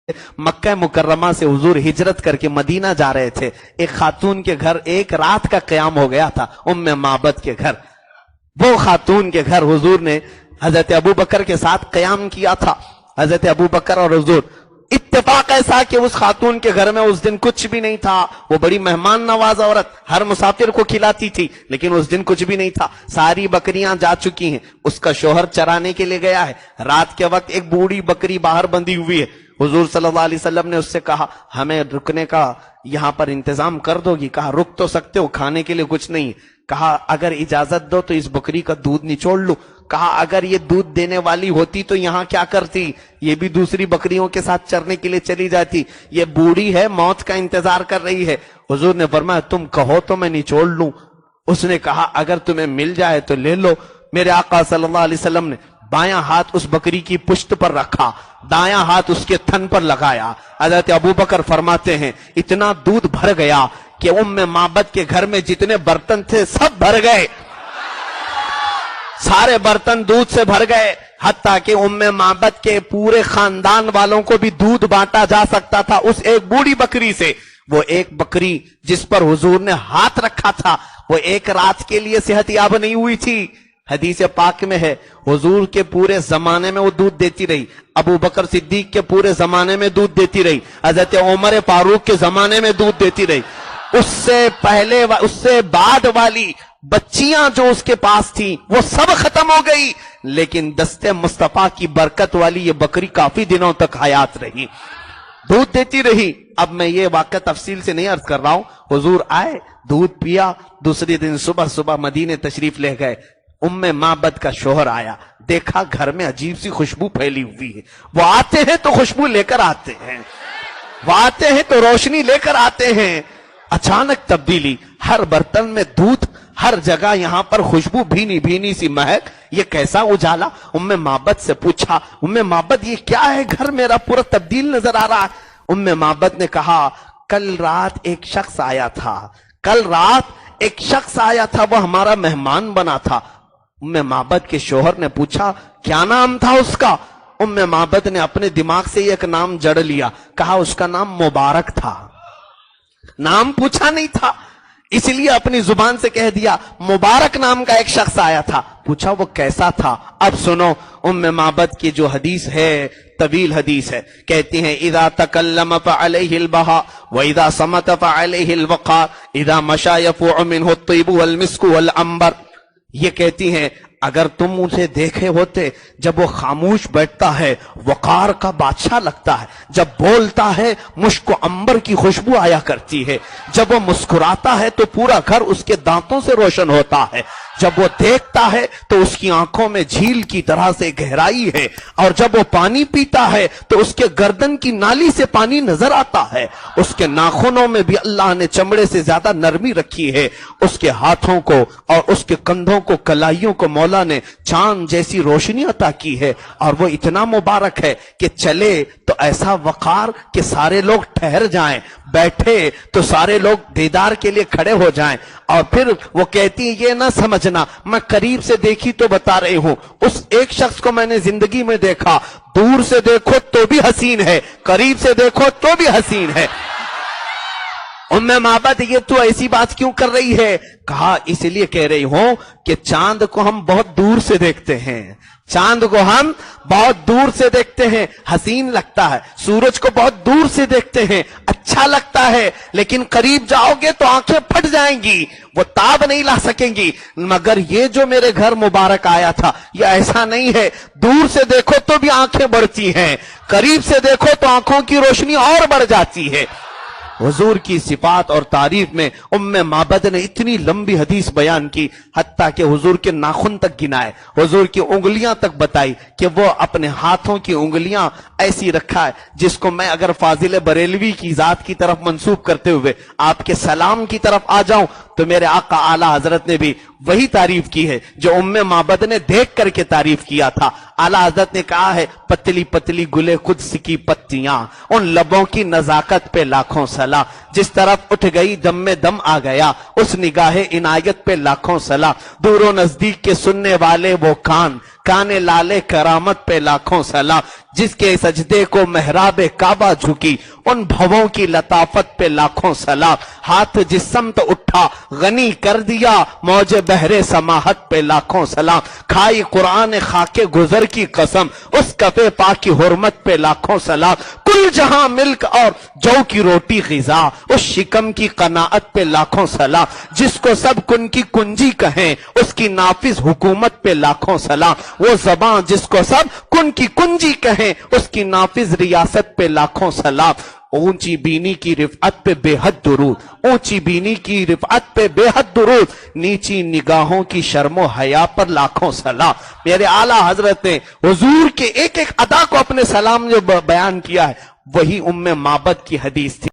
मक्का मुकर्रमा से हुजूर हिजरत करके मदीना जा रहे थे। एक खातून के घर एक रात का क़याम हो गया था, उम्मे माबद के घर। वो खातून के घर हुजूर ने हजरत अबू बकर के साथ क़याम किया था। हजरत अबू बकर और हुजूर, इत्तेफाक ऐसा कि उस खातून के घर में उस दिन कुछ भी नहीं था। वो बड़ी मेहमान नवाज औरत, हर मुसाफिर को खिलाती थी, लेकिन उस दिन कुछ भी नहीं था। सारी बकरियां जा चुकी हैं, उसका शोहर चराने के लिए गया है। रात के वक्त एक बूढ़ी बकरी बाहर बंधी हुई है। हुजूर सल्लल्लाहु अलैहि वसल्लम ने उससे कहा, हमें रुकने का यहां पर इंतजाम कर दोगी? कहा, रुक तो सकते हो, खाने के लिए कुछ नहीं है। कहा, अगर इजाजत दो तो इस बकरी का दूध निचोड़ लूं। कहा, अगर ये दूध देने वाली होती तो यहां क्या करती? ये भी दूसरी बकरियों के साथ चरने के लिए चली जाती। ये बूढ़ी है, मौत का इंतजार कर रही है। हुजूर ने फरमाया, तुम कहो तो मैं निचोड़ लूं। उसने कहा, अगर तुम्हें मिल जाए तो ले लो। मेरे आका सल्लल्लाहु अलैहि वसल्लम ने बायां हाथ उस बकरी की पुश्त पर रखा, दायां हाथ उसके थन पर लगाया। हजरत अबू बकर फरमाते हैं, इतना दूध भर गया कि उम्मे माबद के घर में जितने बर्तन थे सब भर गए। सारे बर्तन दूध से भर गए, हत्ता कि उम्मे माबद के पूरे खानदान वालों को भी दूध बांटा जा सकता था उस एक बूढ़ी बकरी से। वो एक बकरी जिस पर हुजूर ने हाथ रखा था, वो एक रात के लिए सेहतयाब नहीं हुई थी। हदीस पाक में है, हुजूर के पूरे जमाने में वो दूध देती रही, अबू बकर सिद्दीक के पूरे जमाने में दूध देती रही, हजरत उमर फारूक के जमाने में दूध देती रही। उससे पहले उससे बाद वाली बच्चियां जो उसके पास थी वो सब खत्म हो गई, लेकिन दस्ते मुस्तफा की बरकत वाली ये बकरी काफी दिनों तक हयात रही, दूध देती रही। अब मैं ये वाक़या तफसील से नहीं अर्ज कर रहा हूं। हुजूर आए, दूध पिया, दूसरे दिन सुबह सुबह मदीने तशरीफ ले गए। उम्मे माबद का शोहर आया, देखा घर में अजीब सी खुशबू फैली हुई है। वो आते हैं तो खुशबू लेकर आते हैं, वो आते हैं तो रोशनी लेकर आते हैं। अचानक तब्दीली, हर बर्तन में दूध, हर जगह यहां पर खुशबू, भीनी भीनी सी महक, ये कैसा उजाला? उम्मे माबद से पूछा, उम्मे माबद ये क्या है? घर मेरा पूरा तब्दील नजर आ रहा है। उम्मे माबद ने कहा, कल रात एक शख्स आया था, कल रात एक शख्स आया था, वो हमारा मेहमान बना था। उम्मे माबद के शोहर ने पूछा, क्या नाम था उसका? उम्मे माबद ने अपने दिमाग से एक नाम जड़ लिया, कहा उसका नाम मुबारक था। नाम पूछा नहीं था, इसलिए अपनी जुबान से कह दिया, मुबारक नाम का एक शख्स आया था। पूछा वो कैसा था? अब सुनो, उम्मे माबद की जो हदीस है, तवील हदीस है, कहती हैं, इदा तकल्लम फअलैहिल बहा व इदा समत फअलैहिल वक़ार इदा मशा यफू मिनहु अत्तिबु वल मिस्कु वल अंबर। ये कहती हैं, अगर तुम उसे देखे होते, जब वो खामोश बैठता है वकार का बादशाह लगता है, जब बोलता है मुश्क अंबर की खुशबू आया करती है, जब वो मुस्कुराता है तो पूरा घर उसके दांतों से रोशन होता है, जब वो देखता है तो उसकी आंखों में झील की तरह से गहराई है, और जब वो पानी पीता है तो उसके गर्दन की नाली से पानी नजर आता है, उसके नाखूनों में भी अल्लाह ने चमड़े से ज्यादा नरमी रखी है, उसके हाथों को और उसके कंधों को, कलाइयों को मौला ने चांद जैसी रोशनी अता की है, और वो इतना मुबारक है कि चले तो ऐसा वकार कि सारे लोग ठहर जाएं, बैठे तो सारे लोग दीदार के लिए खड़े हो जाएं। और फिर वो कहती है, ये ना समझना, मैं करीब से देखी तो बता रही हूं, उस एक शख्स को मैंने जिंदगी में देखा, दूर से देखो तो भी हसीन है, करीब से देखो तो भी हसीन है। उम्मे माबद, ये तू ऐसी बात क्यों कर रही है? कहा, इसलिए कह रही हूं कि चांद को हम बहुत दूर से देखते हैं, चांद को हम बहुत दूर से देखते हैं, हसीन लगता है। सूरज को बहुत दूर से देखते हैं, अच्छा लगता है, लेकिन करीब जाओगे तो आंखें फट जाएंगी, वो ताब नहीं ला सकेंगी। मगर ये जो मेरे घर मुबारक आया था, ये ऐसा नहीं है, दूर से देखो तो भी आंखें बढ़ती हैं, करीब से देखो तो आंखों की रोशनी और बढ़ जाती है। हुजूर की सिफात और तारीफ में उम्मे माबद ने इतनी लंबी हदीस बयान की, हत्ता कि हुजूर के नाखून तक गिनाए, हुजूर की उंगलियां तक बताई कि वो अपने हाथों की उंगलियां ऐसी रखा है जिसको मैं अगर फाजिल बरेलवी की जात की तरफ मंसूब करते हुए आपके सलाम की तरफ आ जाऊं तो मेरे आका आला हजरत ने भी वही तारीफ की है जो उम्मे माबद ने देख करके तारीफ किया था। आला हजरत ने कहा है, पतली पतली गुले कुद्स की पत्तियां, उन लबों की नजाकत पे लाखों सलाह, जिस तरफ उठ गई दम में दम आ गया, उस निगाहे इनायत पे लाखों सलाह, दूरों नजदीक के सुनने वाले वो कान, काने लाले करामत पे लाखों सलाह, جس کے سجدے کو محراب کعبہ جھکی، ان بھووں کی لطافت پہ لاکھوں سلام، ہاتھ جس سمت اٹھا غنی کر دیا موج بحر سماحت پہ لاکھوں سلام، کھائی قرآن خاکے گزر کی قسم اس کفے پاک کی حرمت پہ لاکھوں سلام، کل جہاں ملک اور جو کی روٹی غذا اس شکم کی قناعت پہ لاکھوں سلام، جس کو سب کن کی کنجی کہیں اس کی نافذ حکومت پہ لاکھوں سلام، وہ زبان جس کو سب کن کی کنجی کہیں اس کی نافذ ریاست پہ لاکھوں سلام، اونچی بینی کی رفعت پہ بے حد درود، اونچی بینی کی رفعت پہ بے حد درود، نیچی نگاہوں کی شرم و حیا پر لاکھوں سلام۔ میرے اعلیٰ حضرت نے حضور کے ایک ایک ادا کو اپنے سلام جو بیان کیا ہے وہی ام معبد کی حدیث تھی۔